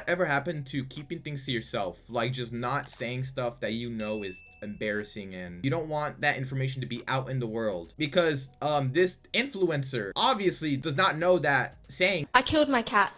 ever happened to keeping things to yourself? Like just not saying stuff that you know is embarrassing and you don't want that information to be out in the world? Because this influencer obviously does not know that saying I killed my cat.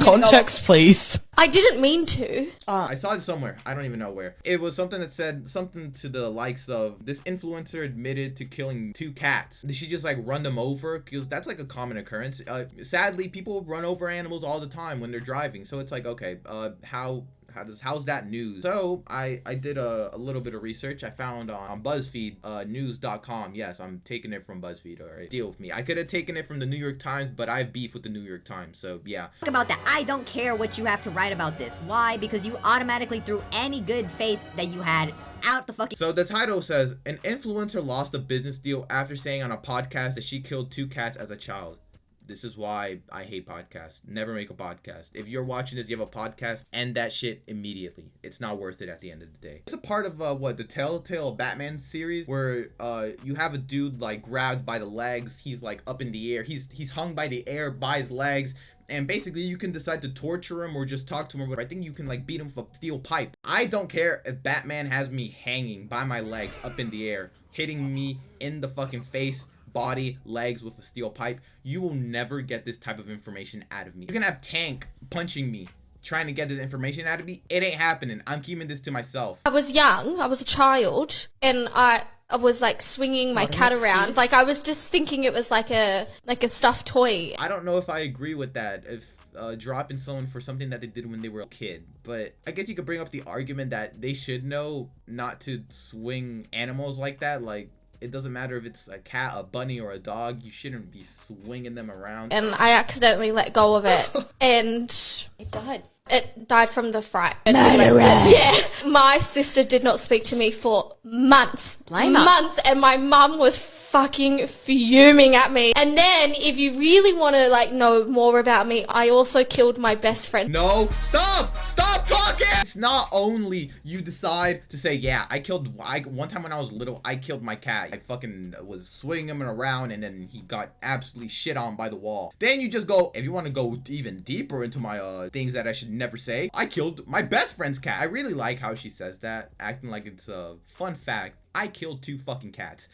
Context, please. I didn't mean to. I saw it somewhere. I don't even know where. It was something that said something to the likes of, this influencer admitted to killing 2 cats. Did she just like run them over? Because that's like a common occurrence. Sadly, people run over animals all the time when they're driving. So it's like, okay, how's that news? So I did a little bit of research. I found on BuzzFeed, news.com. Yes, I'm taking it from BuzzFeed. All right, deal with me. I could have taken it from the New York Times, but I have beef with the New York Times. So yeah. Talk about that. I don't care what you have to write about this. Why? Because you automatically threw any good faith that you had out the fucking... So the title says, an influencer lost a business deal after saying on a podcast that she killed 2 cats as a child. This is why I hate podcasts. Never make a podcast. If you're watching this, you have a podcast, end that shit immediately. It's not worth it at the end of the day. It's a part of the Telltale Batman series where you have a dude like grabbed by the legs. He's like up in the air. He's hung by the air by his legs. And basically you can decide to torture him or just talk to him. But I think you can like beat him with a steel pipe. I don't care if Batman has me hanging by my legs up in the air, hitting me in the fucking face, body, legs with a steel pipe. You will never get this type of information out of me. You can have Tank punching me, trying to get this information out of me. It ain't happening. I'm keeping this to myself. I was young. I was a child, and I was like swinging my cat around. Like I was just thinking it was like a stuffed toy. I don't know if I agree with that. If dropping someone for something that they did when they were a kid, but I guess you could bring up the argument that they should know not to swing animals like that. Like, it doesn't matter if it's a cat, a bunny, or a dog. You shouldn't be swinging them around. And I accidentally let go of it, and It died. it died from the fright. Yeah. My sister did not speak to me for months. Months, and my mum was fucking fuming at me. And then, if you really want to like know more about me, I also killed my best friend. No, stop talking. It's not only you decide to say, yeah, one time when I was little, I killed my cat. I fucking was swinging him around and then he got absolutely shit on by the wall. Then you just go, if you want to go even deeper into my things that I should never say, I killed my best friend's cat. I really like how she says that, acting like it's a fun fact. I killed 2 fucking cats.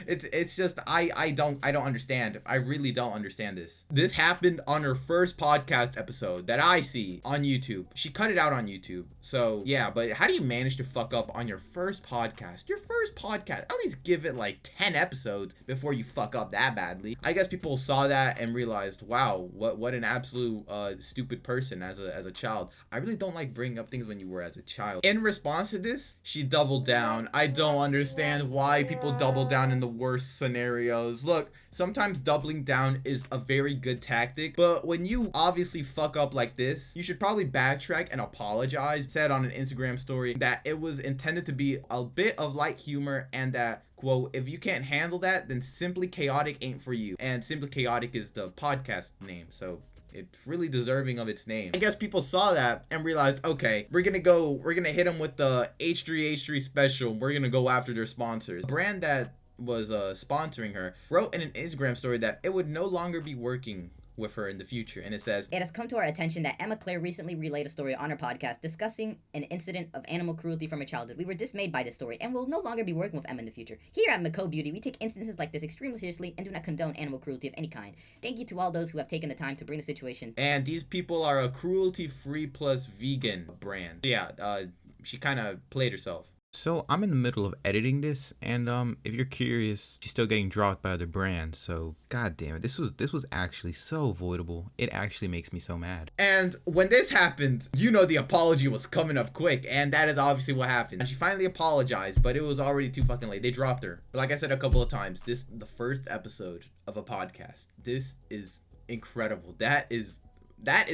It's just I don't understand. I really don't understand this. This happened on her first podcast episode that I see on YouTube. She cut it out on YouTube. So yeah, but how do you manage to fuck up on your first podcast? Your first podcast. At least give it like 10 episodes before you fuck up that badly. I guess people saw that and realized, wow, what an absolute stupid person as a child. I really don't like bringing up things when you were as a child. In response to this, she doubled down. I don't understand why people double down in the worst scenarios. Look, sometimes doubling down is a very good tactic, but when you obviously fuck up like this, you should probably backtrack and apologize. Said on an Instagram story that it was intended to be a bit of light humor and that, quote, if you can't handle that, then Simply Chaotic ain't for you. And Simply Chaotic is the podcast name, so it's really deserving of its name. I guess people saw that and realized, okay, we're gonna hit them with the H3H3 special. We're gonna go after their sponsors. The brand that was sponsoring her wrote in an Instagram story that it would no longer be working with her in the future, and it says, it has come to our attention that Claiir recently relayed a story on her podcast discussing an incident of animal cruelty from her childhood. We were dismayed by this story and will no longer be working with Emma in the future. Here at Mako Beauty, we take instances like this extremely seriously and do not condone animal cruelty of any kind. Thank you to all those who have taken the time to bring the situation. And these people are a cruelty-free plus vegan brand. Yeah, she kind of played herself. So I'm in the middle of editing this, and if you're curious, she's still getting dropped by other brands. So god damn it, this was actually so avoidable. It actually makes me so mad. And when this happened, you know the apology was coming up quick, and that is obviously what happened. And she finally apologized, but it was already too fucking late. They dropped her. But like I said a couple of times, this the first episode of a podcast. This is incredible. That is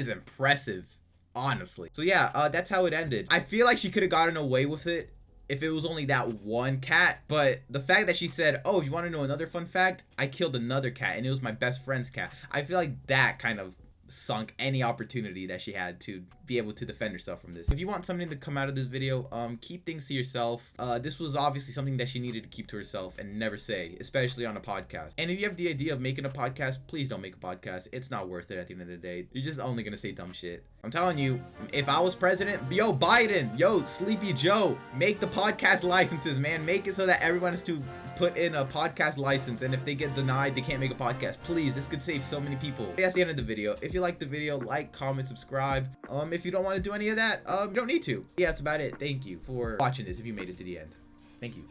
impressive, honestly. So yeah, that's how it ended. I feel like she could have gotten away with it if it was only that one cat, but the fact that she said, oh, if you want to know another fun fact, I killed another cat and it was my best friend's cat, I feel like that kind of sunk any opportunity that she had to be able to defend herself from this. If you want something to come out of this video, keep things to yourself. This was obviously something that she needed to keep to herself and never say, especially on a podcast. And if you have the idea of making a podcast, please don't make a podcast. It's not worth it at the end of the day. You're just only gonna say dumb shit. I'm telling you, If I was president, yo, Biden, yo, Sleepy Joe, make the podcast licenses, man. Make it so that everyone has to put in a podcast license, and if they get denied, they can't make a podcast. Please, this could save so many people. That's the end of the video. If you like the video, like, comment, subscribe. If you don't want to do any of that, you don't need to. Yeah, that's about it. Thank you for watching this if you made it to the end. Thank you.